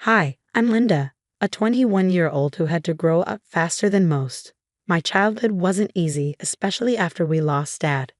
Hi, I'm Linda, a 21-year-old who had to grow up faster than most. My childhood wasn't easy, especially after we lost Dad.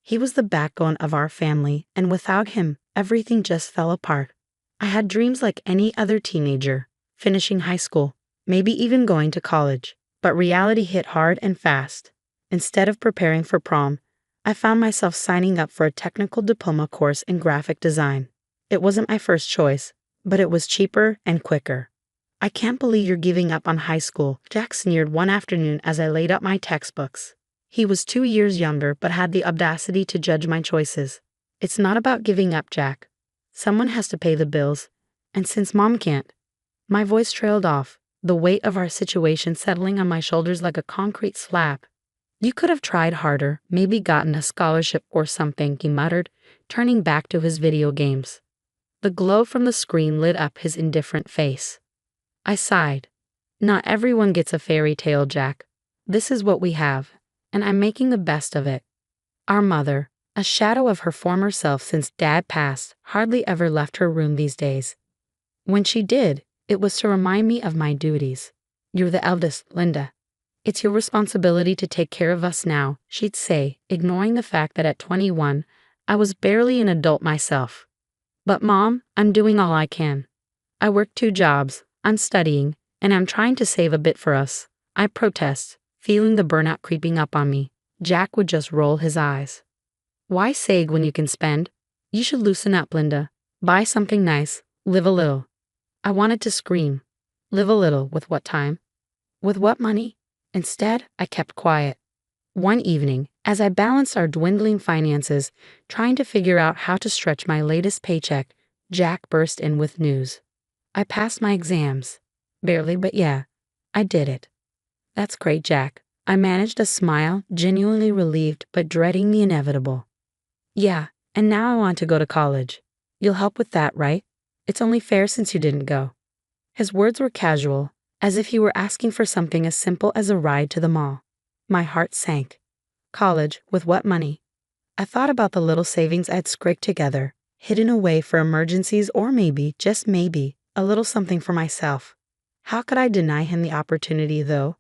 He was the backbone of our family, and without him, everything just fell apart. I had dreams like any other teenager, finishing high school, maybe even going to college. But reality hit hard and fast. Instead of preparing for prom, I found myself signing up for a technical diploma course in graphic design. It wasn't my first choice, but it was cheaper and quicker. "I can't believe you're giving up on high school," Jack sneered one afternoon as I laid out my textbooks. He was 2 years younger but had the audacity to judge my choices. "It's not about giving up, Jack. Someone has to pay the bills, and since Mom can't..." My voice trailed off, the weight of our situation settling on my shoulders like a concrete slap. "You could have tried harder, maybe gotten a scholarship or something," he muttered, turning back to his video games. The glow from the screen lit up his indifferent face. I sighed. "Not everyone gets a fairy tale, Jack. This is what we have, and I'm making the best of it." Our mother, a shadow of her former self since Dad passed, hardly ever left her room these days. When she did, it was to remind me of my duties. "You're the eldest, Linda. It's your responsibility to take care of us now," she'd say, ignoring the fact that at 21, I was barely an adult myself. "But Mom, I'm doing all I can. I work 2 jobs, I'm studying, and I'm trying to save a bit for us," I protest, feeling the burnout creeping up on me. Jack would just roll his eyes. "Why sag when you can spend? You should loosen up, Linda. Buy something nice, live a little." I wanted to scream. Live a little with what time? With what money? Instead, I kept quiet. One evening, as I balanced our dwindling finances, trying to figure out how to stretch my latest paycheck, Jack burst in with news. "I passed my exams." "Barely, but yeah, I did it." "That's great, Jack." I managed a smile, genuinely relieved but dreading the inevitable. "Yeah, and now I want to go to college. You'll help with that, right? It's only fair since you didn't go." His words were casual, as if he were asking for something as simple as a ride to the mall. My heart sank. College, with what money? I thought about the little savings I'd scraped together, hidden away for emergencies or maybe, just maybe, a little something for myself. How could I deny him the opportunity, though?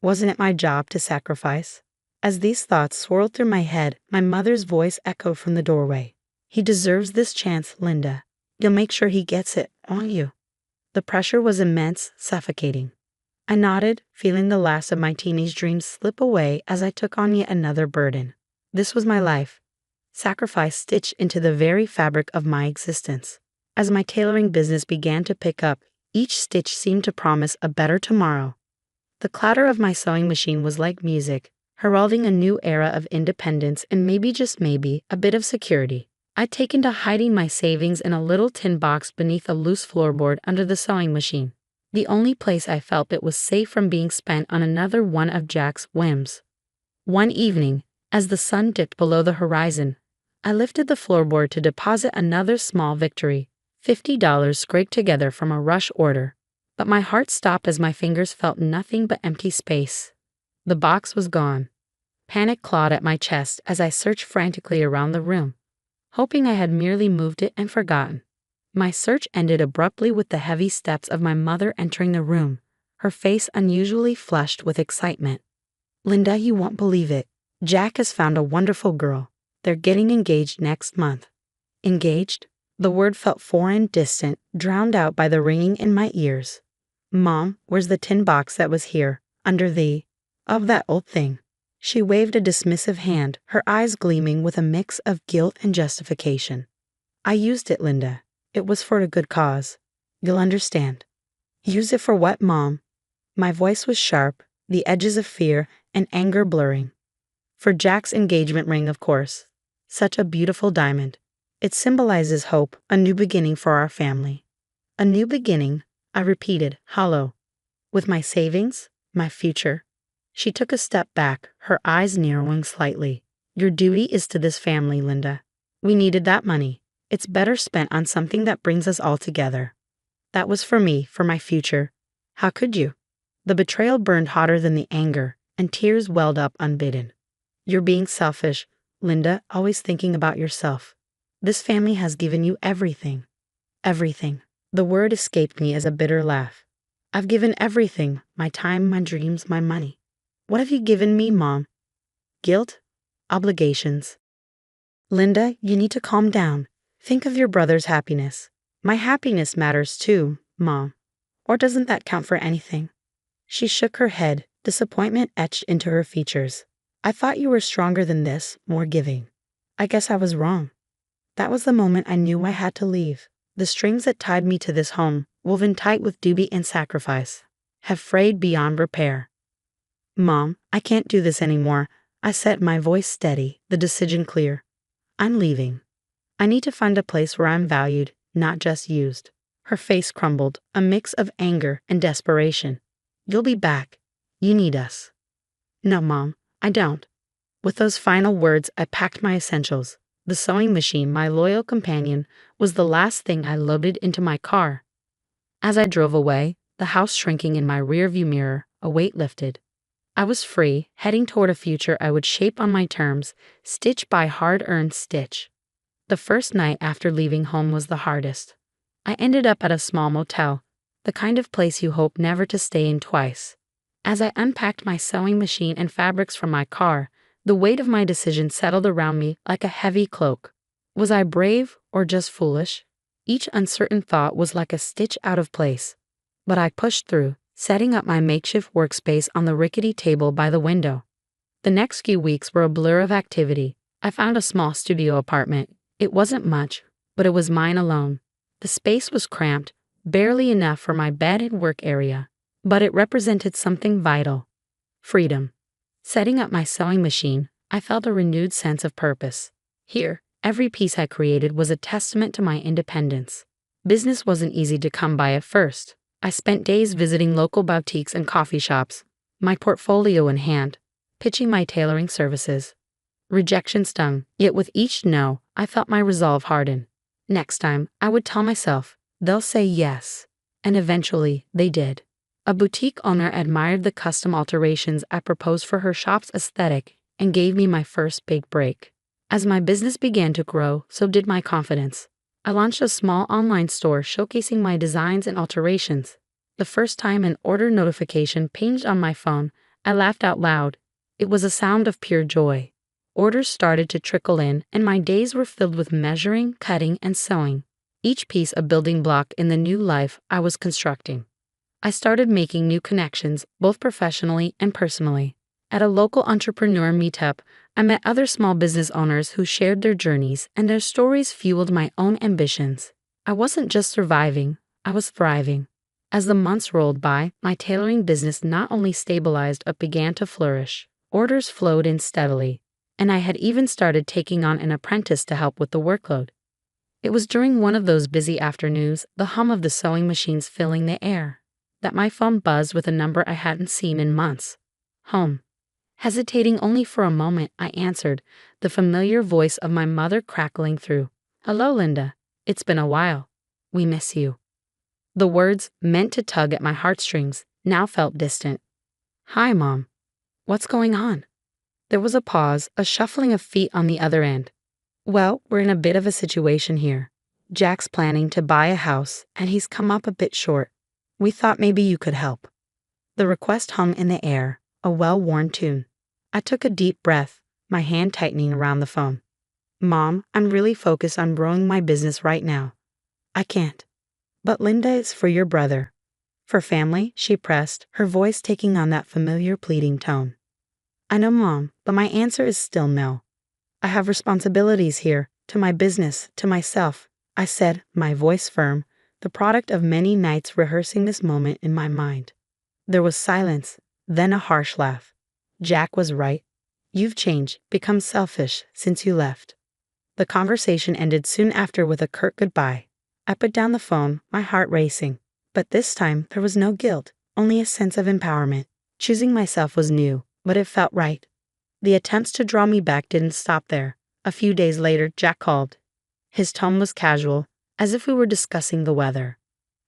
Wasn't it my job to sacrifice? As these thoughts swirled through my head, my mother's voice echoed from the doorway. "He deserves this chance, Linda. You'll make sure he gets it, won't you?" The pressure was immense, suffocating. I nodded, feeling the last of my teenage dreams slip away as I took on yet another burden. This was my life. Sacrifice stitched into the very fabric of my existence. As my tailoring business began to pick up, each stitch seemed to promise a better tomorrow. The clatter of my sewing machine was like music, heralding a new era of independence and maybe, just maybe, a bit of security. I'd taken to hiding my savings in a little tin box beneath a loose floorboard under the sewing machine. The only place I felt it was safe from being spent on another one of Jack's whims. One evening, as the sun dipped below the horizon, I lifted the floorboard to deposit another small victory, $50 scraped together from a rush order. But my heart stopped as my fingers felt nothing but empty space. The box was gone. Panic clawed at my chest as I searched frantically around the room, hoping I had merely moved it and forgotten. My search ended abruptly with the heavy steps of my mother entering the room, her face unusually flushed with excitement. "Linda, you won't believe it. Jack has found a wonderful girl. They're getting engaged next month." Engaged? The word felt foreign, distant, drowned out by the ringing in my ears. "Mom, where's the tin box that was here, under of that old thing?" She waved a dismissive hand, her eyes gleaming with a mix of guilt and justification. "I used it, Linda. It was for a good cause. You'll understand." "Use it for what, Mom?" My voice was sharp, the edges of fear and anger blurring. "For Jack's engagement ring, of course. Such a beautiful diamond. It symbolizes hope, a new beginning for our family." "A new beginning," I repeated, hollow. "With my savings? My future?" She took a step back, her eyes narrowing slightly. "Your duty is to this family, Linda. We needed that money. It's better spent on something that brings us all together." That was for me, for my future. How could you? The betrayal burned hotter than the anger, and tears welled up unbidden. "You're being selfish, Linda, always thinking about yourself. This family has given you everything." "Everything." The word escaped me as a bitter laugh. I've given everything, my time, my dreams, my money. What have you given me, Mom? Guilt? Obligations? Linda, you need to calm down. Think of your brother's happiness. My happiness matters too, Mom. Or doesn't that count for anything? She shook her head, disappointment etched into her features. I thought you were stronger than this, more giving. I guess I was wrong. That was the moment I knew I had to leave. The strings that tied me to this home, woven tight with duty and sacrifice, have frayed beyond repair. Mom, I can't do this anymore. I said, my voice steady, the decision clear. I'm leaving. I need to find a place where I'm valued, not just used. Her face crumbled, a mix of anger and desperation. You'll be back. You need us. No, Mom, I don't. With those final words, I packed my essentials. The sewing machine, my loyal companion, was the last thing I loaded into my car. As I drove away, the house shrinking in my rearview mirror, a weight lifted. I was free, heading toward a future I would shape on my terms, stitch by hard-earned stitch. The first night after leaving home was the hardest. I ended up at a small motel, the kind of place you hope never to stay in twice. As I unpacked my sewing machine and fabrics from my car, the weight of my decision settled around me like a heavy cloak. Was I brave or just foolish? Each uncertain thought was like a stitch out of place. But I pushed through, setting up my makeshift workspace on the rickety table by the window. The next few weeks were a blur of activity. I found a small studio apartment. It wasn't much, but it was mine alone. The space was cramped, barely enough for my bed and work area, but it represented something vital. Freedom. Setting up my sewing machine, I felt a renewed sense of purpose. Here, every piece I created was a testament to my independence. Business wasn't easy to come by at first. I spent days visiting local boutiques and coffee shops, my portfolio in hand, pitching my tailoring services. Rejection stung, yet with each no, I felt my resolve harden. Next time, I would tell myself, they'll say yes. And eventually, they did. A boutique owner admired the custom alterations I proposed for her shop's aesthetic and gave me my first big break. As my business began to grow, so did my confidence. I launched a small online store showcasing my designs and alterations. The first time an order notification pinged on my phone, I laughed out loud. It was a sound of pure joy. Orders started to trickle in, and my days were filled with measuring, cutting, and sewing, each piece a building block in the new life I was constructing. I started making new connections, both professionally and personally. At a local entrepreneur meetup, I met other small business owners who shared their journeys, and their stories fueled my own ambitions. I wasn't just surviving, I was thriving. As the months rolled by, my tailoring business not only stabilized but began to flourish. Orders flowed in steadily, and I had even started taking on an apprentice to help with the workload. It was during one of those busy afternoons, the hum of the sewing machines filling the air, that my phone buzzed with a number I hadn't seen in months. Home. Hesitating only for a moment, I answered, the familiar voice of my mother crackling through. Hello, Linda. It's been a while. We miss you. The words, meant to tug at my heartstrings, now felt distant. Hi, Mom. What's going on? There was a pause, a shuffling of feet on the other end. Well, we're in a bit of a situation here. Jack's planning to buy a house, and he's come up a bit short. We thought maybe you could help. The request hung in the air, a well-worn tune. I took a deep breath, my hand tightening around the phone. Mom, I'm really focused on growing my business right now. I can't. But Linda is for your brother. For family, she pressed, her voice taking on that familiar pleading tone. I know, Mom, but my answer is still no. I have responsibilities here, to my business, to myself, I said, my voice firm, the product of many nights rehearsing this moment in my mind. There was silence, then a harsh laugh. Jack was right. You've changed, become selfish, since you left. The conversation ended soon after with a curt goodbye. I put down the phone, my heart racing. But this time, there was no guilt, only a sense of empowerment. Choosing myself was new, but it felt right. The attempts to draw me back didn't stop there. A few days later, Jack called. His tone was casual, as if we were discussing the weather.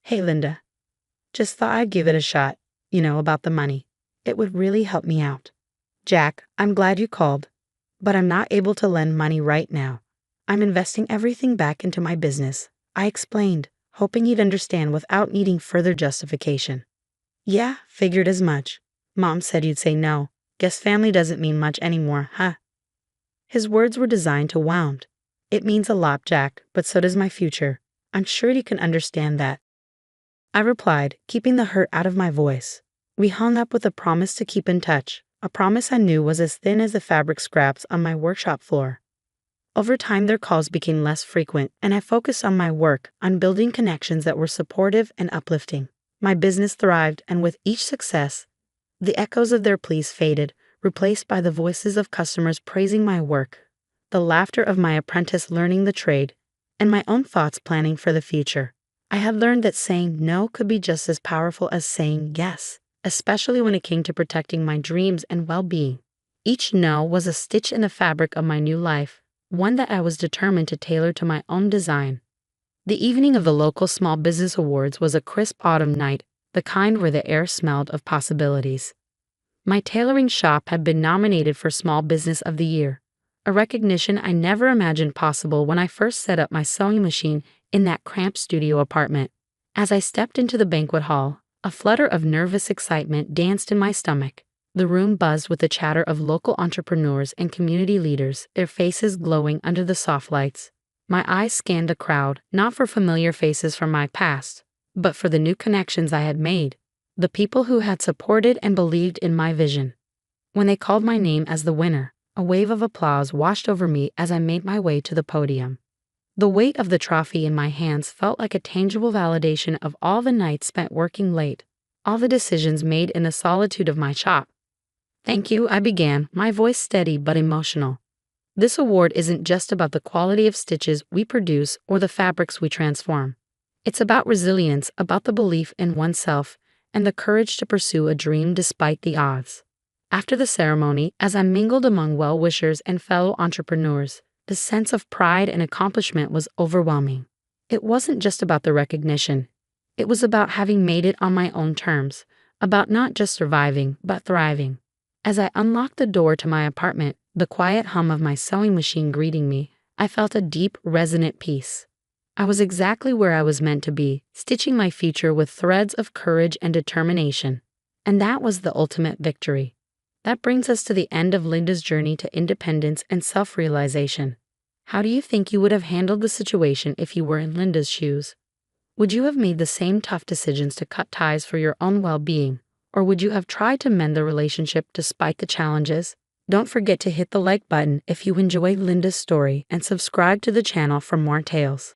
Hey, Linda. Just thought I'd give it a shot, about the money. It would really help me out. Jack, I'm glad you called, but I'm not able to lend money right now. I'm investing everything back into my business. I explained, hoping he'd understand without needing further justification. Yeah, figured as much. Mom said you'd say no. Guess family doesn't mean much anymore, huh? His words were designed to wound. It means a lot, Jack, but so does my future. I'm sure you can understand that. I replied, keeping the hurt out of my voice. We hung up with a promise to keep in touch, a promise I knew was as thin as the fabric scraps on my workshop floor. Over time, their calls became less frequent, and I focused on my work, on building connections that were supportive and uplifting. My business thrived, and with each success, the echoes of their pleas faded, replaced by the voices of customers praising my work, the laughter of my apprentice learning the trade, and my own thoughts planning for the future. I had learned that saying no could be just as powerful as saying yes, especially when it came to protecting my dreams and well-being. Each no was a stitch in the fabric of my new life, one that I was determined to tailor to my own design. The evening of the local Small Business Awards was a crisp autumn night, the kind where the air smelled of possibilities. My tailoring shop had been nominated for Small Business of the Year, a recognition I never imagined possible when I first set up my sewing machine in that cramped studio apartment. As I stepped into the banquet hall, a flutter of nervous excitement danced in my stomach. The room buzzed with the chatter of local entrepreneurs and community leaders, their faces glowing under the soft lights. My eyes scanned the crowd, not for familiar faces from my past, but for the new connections I had made, the people who had supported and believed in my vision. When they called my name as the winner, a wave of applause washed over me as I made my way to the podium. The weight of the trophy in my hands felt like a tangible validation of all the nights spent working late, all the decisions made in the solitude of my shop. Thank you, I began, my voice steady but emotional. This award isn't just about the quality of stitches we produce or the fabrics we transform. It's about resilience, about the belief in oneself, and the courage to pursue a dream despite the odds. After the ceremony, as I mingled among well-wishers and fellow entrepreneurs, the sense of pride and accomplishment was overwhelming. It wasn't just about the recognition. It was about having made it on my own terms, about not just surviving, but thriving. As I unlocked the door to my apartment, the quiet hum of my sewing machine greeting me, I felt a deep, resonant peace. I was exactly where I was meant to be, stitching my future with threads of courage and determination. And that was the ultimate victory. That brings us to the end of Linda's journey to independence and self-realization. How do you think you would have handled the situation if you were in Linda's shoes? Would you have made the same tough decisions to cut ties for your own well-being, or would you have tried to mend the relationship despite the challenges? Don't forget to hit the like button if you enjoyed Linda's story and subscribe to the channel for more tales.